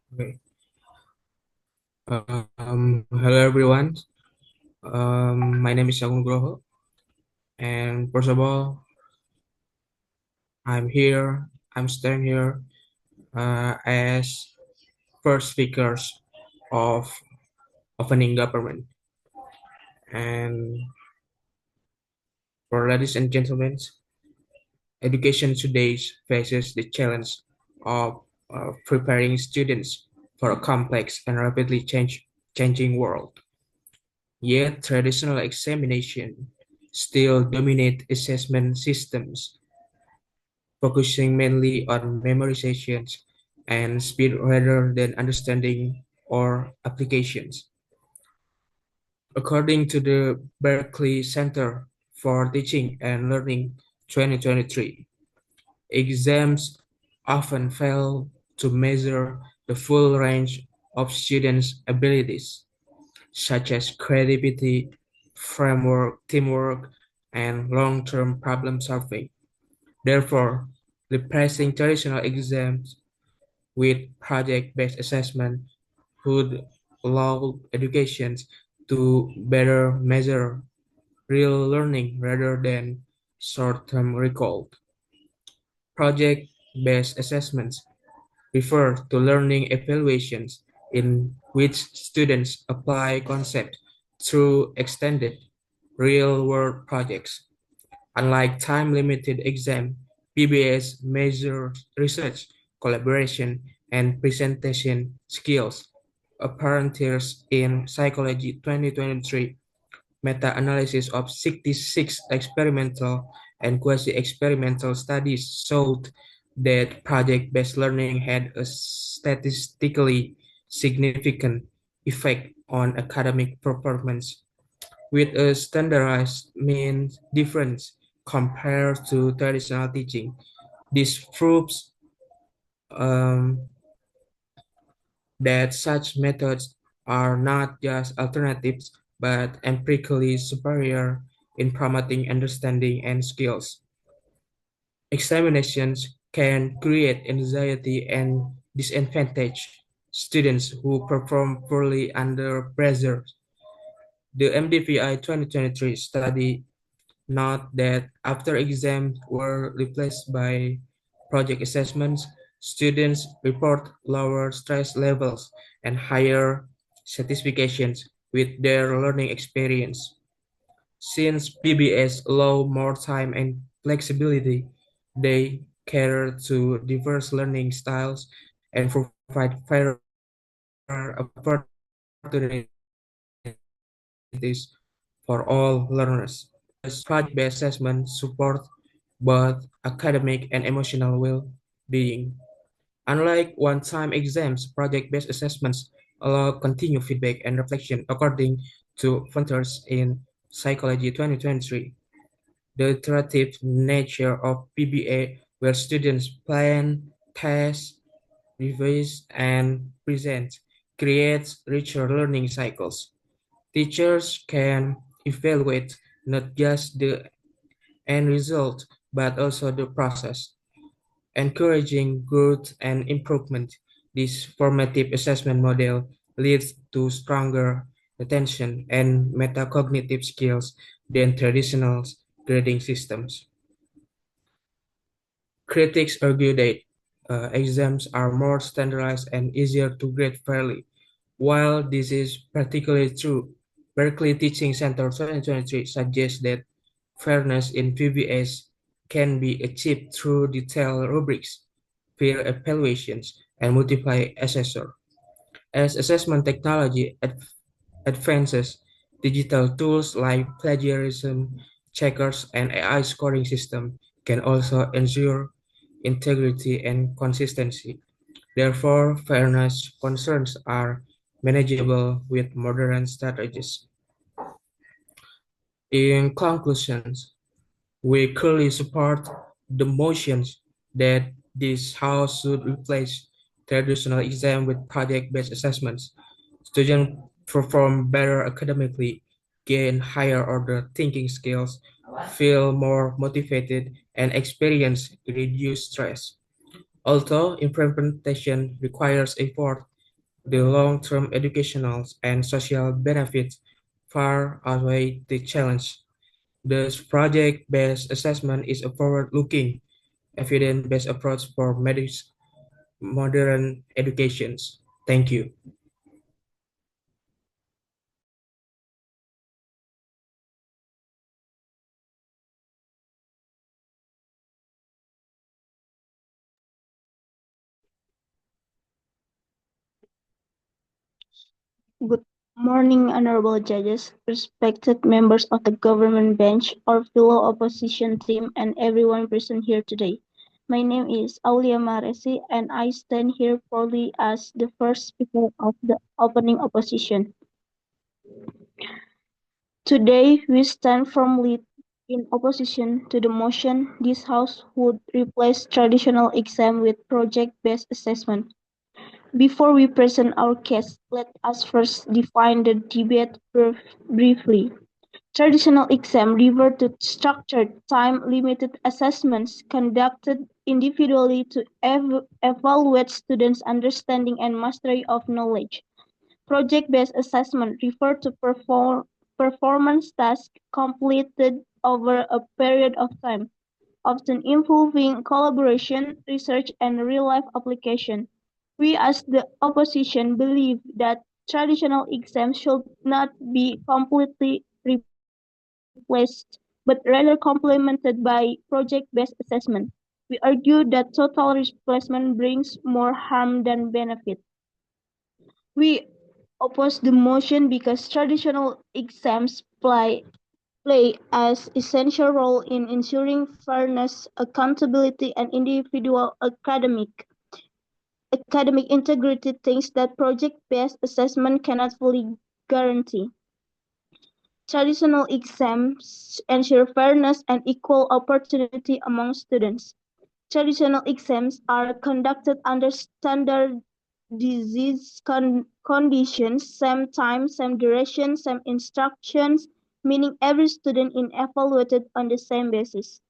Okay. Hello everyone. My name is Agung Groho, and first of all, I'm here. I'm staying here as first speakers of opening government. And for ladies and gentlemen, education today faces the challenge of preparing students for a complex and rapidly changing world. Yet traditional examination still dominate assessment systems, focusing mainly on memorizations and speed rather than understanding or applications. According to the Berkeley Center for Teaching and Learning 2023, exams often fail to measure the full range of students' abilities, such as creativity, framework, teamwork, and long-term problem solving. Therefore, replacing traditional exams with project-based assessment would allow education to better measure real learning rather than short-term recall. Project-based assessments refer to learning evaluations in which students apply concepts through extended real-world projects. Unlike time-limited exam, PBS measures research, collaboration, and presentation skills. Apprentice in Psychology 2023 meta-analysis of 66 experimental and quasi-experimental studies showed that project-based learning had a statistically significant effect on academic performance with a standardized mean difference compared to traditional teaching. This proves um, that such methods are not just alternatives but empirically superior in promoting understanding and skills. Examinations can create anxiety and disadvantage students who perform poorly under pressure. The MDVI 2023 study note that after exams were replaced by project assessments, students report lower stress levels and higher satisfactions with their learning experience. Since PBS allow more time and flexibility, they cater to diverse learning styles and provide fairer opportunities for all learners. As project-based assessment support both academic and emotional well-being. Unlike one-time exams, project-based assessments allow continued feedback and reflection according to Funters in Psychology 2023. The iterative nature of PBA, where students plan, test, revise, and present, creates richer learning cycles. Teachers can evaluate not just the end result, but also the process, encouraging growth and improvement. This formative assessment model leads to stronger attention and metacognitive skills than traditional grading systems. Critics argue that exams are more standardized and easier to grade fairly. While this is particularly true, Berkeley Teaching Center 2023 suggests that fairness in PBS can be achieved through detailed rubrics, peer evaluations, and multiple assessor. As assessment technology advances, digital tools like plagiarism checkers and AI scoring system can also ensure integrity and consistency. Therefore, fairness concerns are manageable with modern strategies. In conclusions, we clearly support the motions that this House should replace traditional exam with project-based assessments. Students perform better academically, gain higher order thinking skills, feel more motivated, and experience reduced stress. Although implementation requires effort, The long-term educational and social benefits far outweigh the challenge. Thus, project-based assessment is a forward-looking, evidence-based approach for modern educations. Thank you. Good morning, honorable judges, respected members of the government bench, our fellow opposition team, and everyone present here today. My name is Aulia Maresi, and I stand here proudly as the first speaker of the opening opposition. Today, we stand firmly in opposition to the motion this House would replace traditional exam with project-based assessment. Before we present our case, let us first define the debate briefly. Traditional exam refer to structured, time-limited assessments conducted individually to evaluate students' understanding and mastery of knowledge. Project-based assessment refer to performance tasks completed over a period of time, often involving collaboration, research, and real-life application. We as the opposition believe that traditional exams should not be completely replaced, but rather complemented by project-based assessment. We argue that total replacement brings more harm than benefit. We oppose the motion because traditional exams play as essential role in ensuring fairness, accountability, and individual academic integrity, things that project-based assessment cannot fully guarantee. Traditional exams ensure fairness and equal opportunity among students. Traditional exams are conducted under standard conditions, same time, same duration, same instructions, meaning every student is evaluated on the same basis.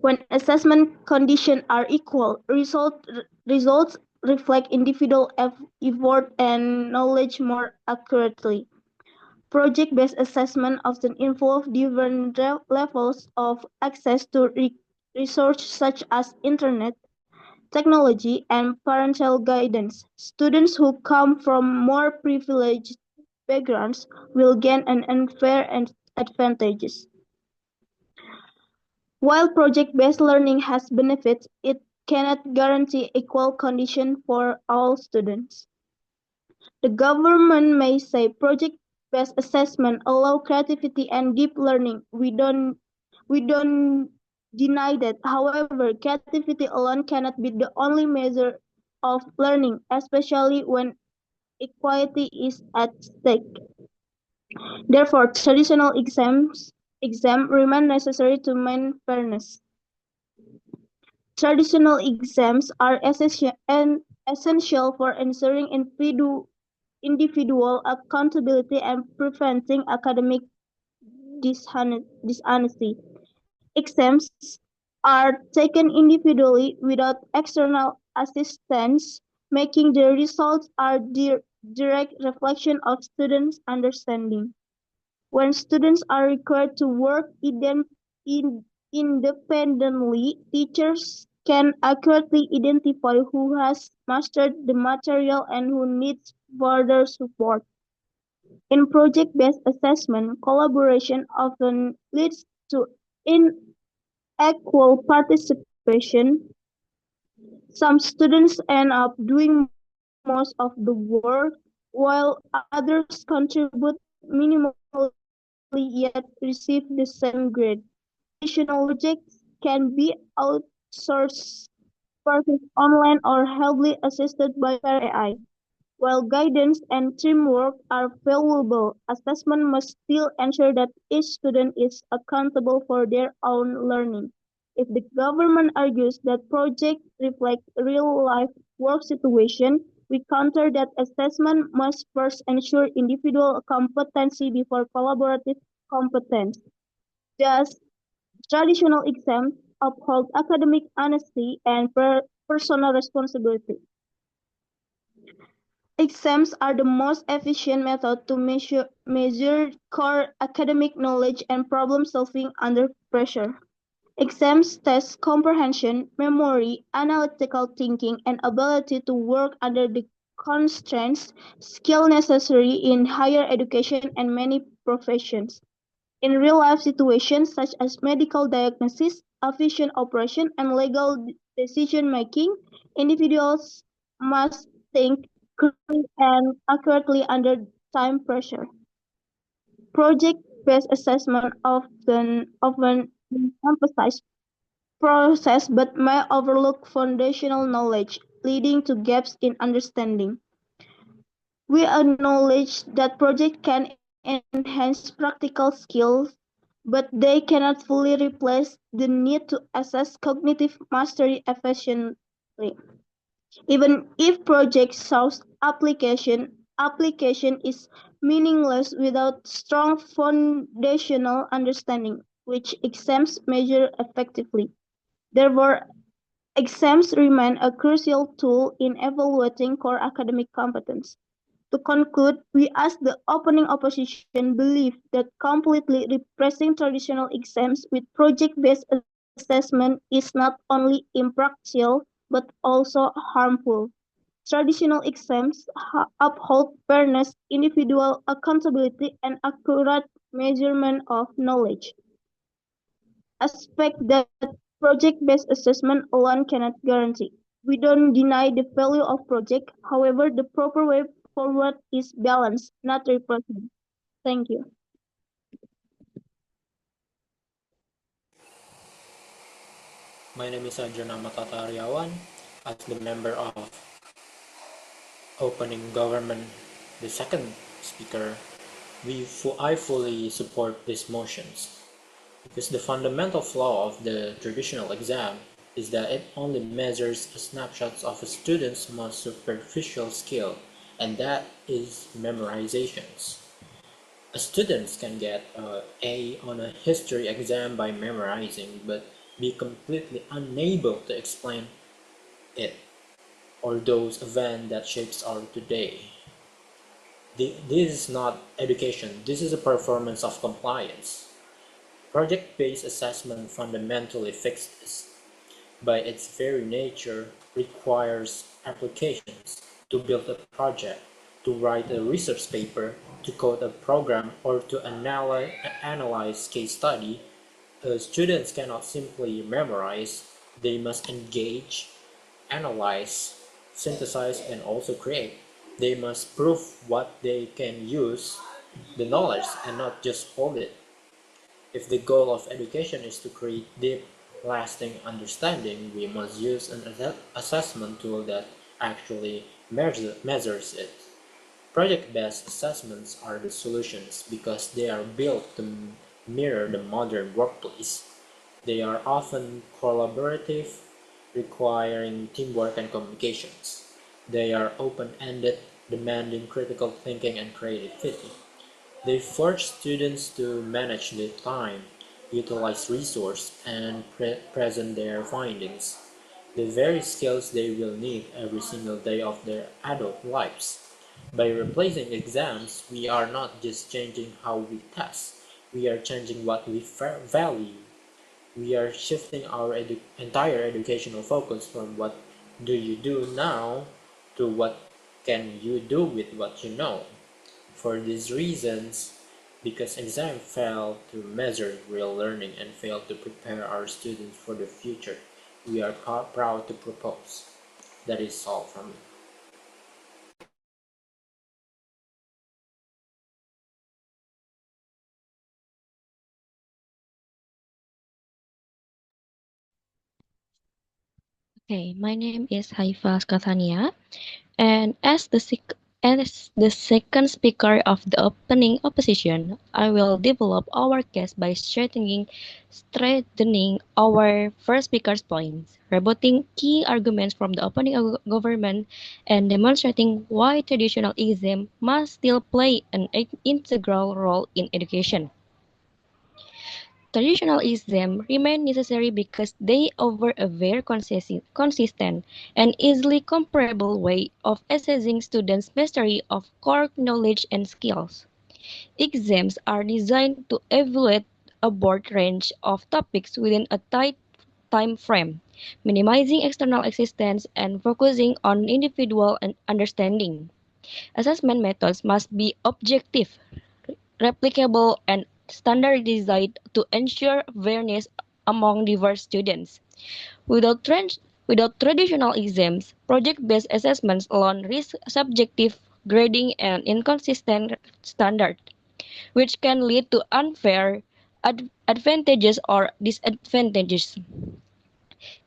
When assessment conditions are equal, results reflect individual effort and knowledge more accurately. Project-based assessment often involve different levels of access to resources such as internet, technology, and parental guidance. Students who come from more privileged backgrounds will gain an unfair advantages. While project-based learning has benefits, it cannot guarantee equal conditions for all students. The government may say project-based assessment allow creativity and deep learning. We don't deny that. However, creativity alone cannot be the only measure of learning, especially when equality is at stake. Therefore, traditional exam remain necessary to maintain fairness. Traditional exams are essential for ensuring individual accountability and preventing academic dishonesty. Exams are taken individually without external assistance, making the results a direct reflection of students' understanding. When students are required to work independently, teachers can accurately identify who has mastered the material and who needs further support. In project-based assessment, collaboration often leads to inequal participation. Some students end up doing most of the work, while others contribute minimally yet receive the same grade. Additional projects can be outsourced, purchased online, or heavily assisted by AI. While guidance and teamwork are valuable, assessment must still ensure that each student is accountable for their own learning. If the government argues that projects reflect real-life work situation, we counter that assessment must first ensure individual competency before collaborative competence. Thus, traditional exams uphold academic honesty and personal responsibility. Exams are the most efficient method to measure core academic knowledge and problem solving under pressure. Exams test comprehension, memory, analytical thinking, and ability to work under the constraints, skill necessary in higher education and many professions. In real-life situations such as medical diagnosis, efficient operation, and legal decision-making, individuals must think quickly and accurately under time pressure. Project-based assessment often emphasize process but may overlook foundational knowledge, leading to gaps in understanding. We acknowledge that projects can enhance practical skills, but they cannot fully replace the need to assess cognitive mastery efficiently. Even if project solves application is meaningless without strong foundational understanding, which exams measure effectively. Therefore, exams remain a crucial tool in evaluating core academic competence. To conclude, we as the opening opposition believe that completely replacing traditional exams with project-based assessment is not only impractical but also harmful. Traditional exams uphold fairness, individual accountability, and accurate measurement of knowledge, aspect that project-based assessment alone cannot guarantee. We don't deny the value of project, however, the proper way forward is balance, not replacement. Thank you. My name is Arjuna Matatariawan. As the member of opening government, the second speaker, I fully support these motions because the fundamental flaw of the traditional exam is that it only measures snapshots of a student's most superficial skill, and that is memorizations. Students can get an A on a history exam by memorizing, but be completely unable to explain it or those events that shapes our today. This is not education, this is a performance of compliance. Project-based assessment fundamentally fixes, by its very nature, requires applications to build a project, to write a research paper, to code a program, or to analyze case study. Students cannot simply memorize, they must engage, analyze, synthesize, and also create. They must prove what they can use the knowledge and not just hold it. If the goal of education is to create deep, lasting understanding, we must use an assessment tool that actually measures it. Project-based assessments are the solutions because they are built to mirror the modern workplace. They are often collaborative, requiring teamwork and communications. They are open-ended, demanding critical thinking and creativity. They force students to manage their time, utilize resources, and present their findings, the very skills they will need every single day of their adult lives. By replacing exams, we are not just changing how we test, we are changing what we value. We are shifting our entire educational focus from what do you do now to what can you do with what you know. For these reasons, because exams fail to measure real learning and fail to prepare our students for the future, we are proud to propose. That is all from me. Okay, my name is Haifa Skathania, and as the second speaker of the opening opposition, I will develop our case by strengthening our first speaker's points, rebutting key arguments from the opening government, and demonstrating why traditional exam must still play an integral role in education. Traditional exams remain necessary because they offer a very consistent and easily comparable way of assessing students' mastery of core knowledge and skills. Exams are designed to evaluate a broad range of topics within a tight time frame, minimizing external assistance and focusing on individual understanding. Assessment methods must be objective, replicable, and standardized to ensure fairness among diverse students. Without, without traditional exams, project-based assessments alone risk subjective grading and inconsistent standards, which can lead to unfair advantages or disadvantages.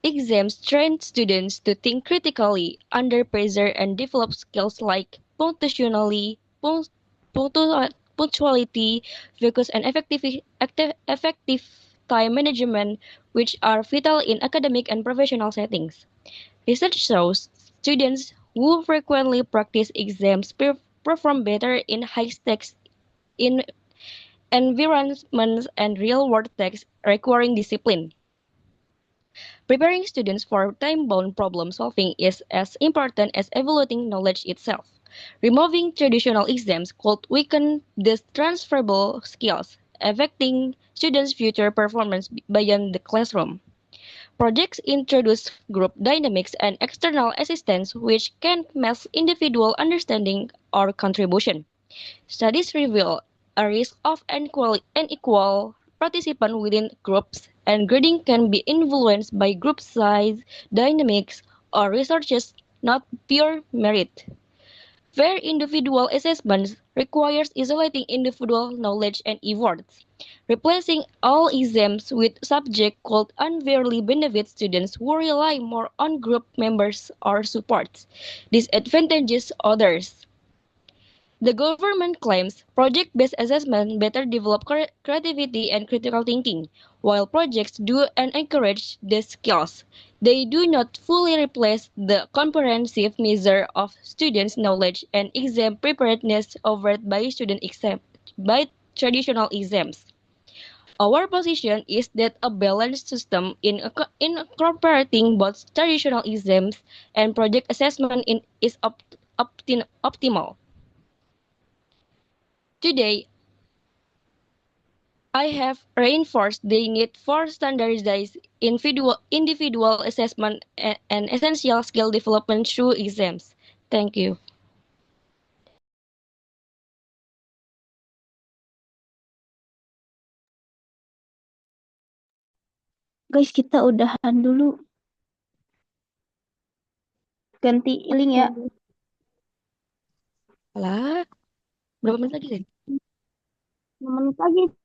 Exams train students to think critically under pressure and develop skills like punctuality, focus, and effective time management, which are vital in academic and professional settings. Research shows students who frequently practice exams perform better in high-stakes in environments and real-world tasks requiring discipline. Preparing students for time-bound problem solving is as important as evaluating knowledge itself. Removing traditional exams could weaken these transferable skills, affecting students' future performance beyond the classroom. Projects introduce group dynamics and external assistance which can mask individual understanding or contribution. Studies reveal a risk of unequal participation within groups, and grading can be influenced by group size, dynamics, or resources, not pure merit. Fair individual assessment requires isolating individual knowledge and efforts. Replacing all exams with subjects could unfairly benefit students who rely more on group members or supports. Disadvantages others. The government claims project-based assessment better develop creativity and critical thinking, while projects do and encourage these skills. They do not fully replace the comprehensive measure of students' knowledge and exam preparedness offered by by traditional exams. Our position is that a balanced system in incorporating both traditional exams and project assessment is optimal. Today, I have reinforced the need for standardized individual assessment and essential skill development through exams. Thank you. Guys, kita udahan dulu. Ganti link ya. Alah, berapa menit lagi sih? 5 menit lagi.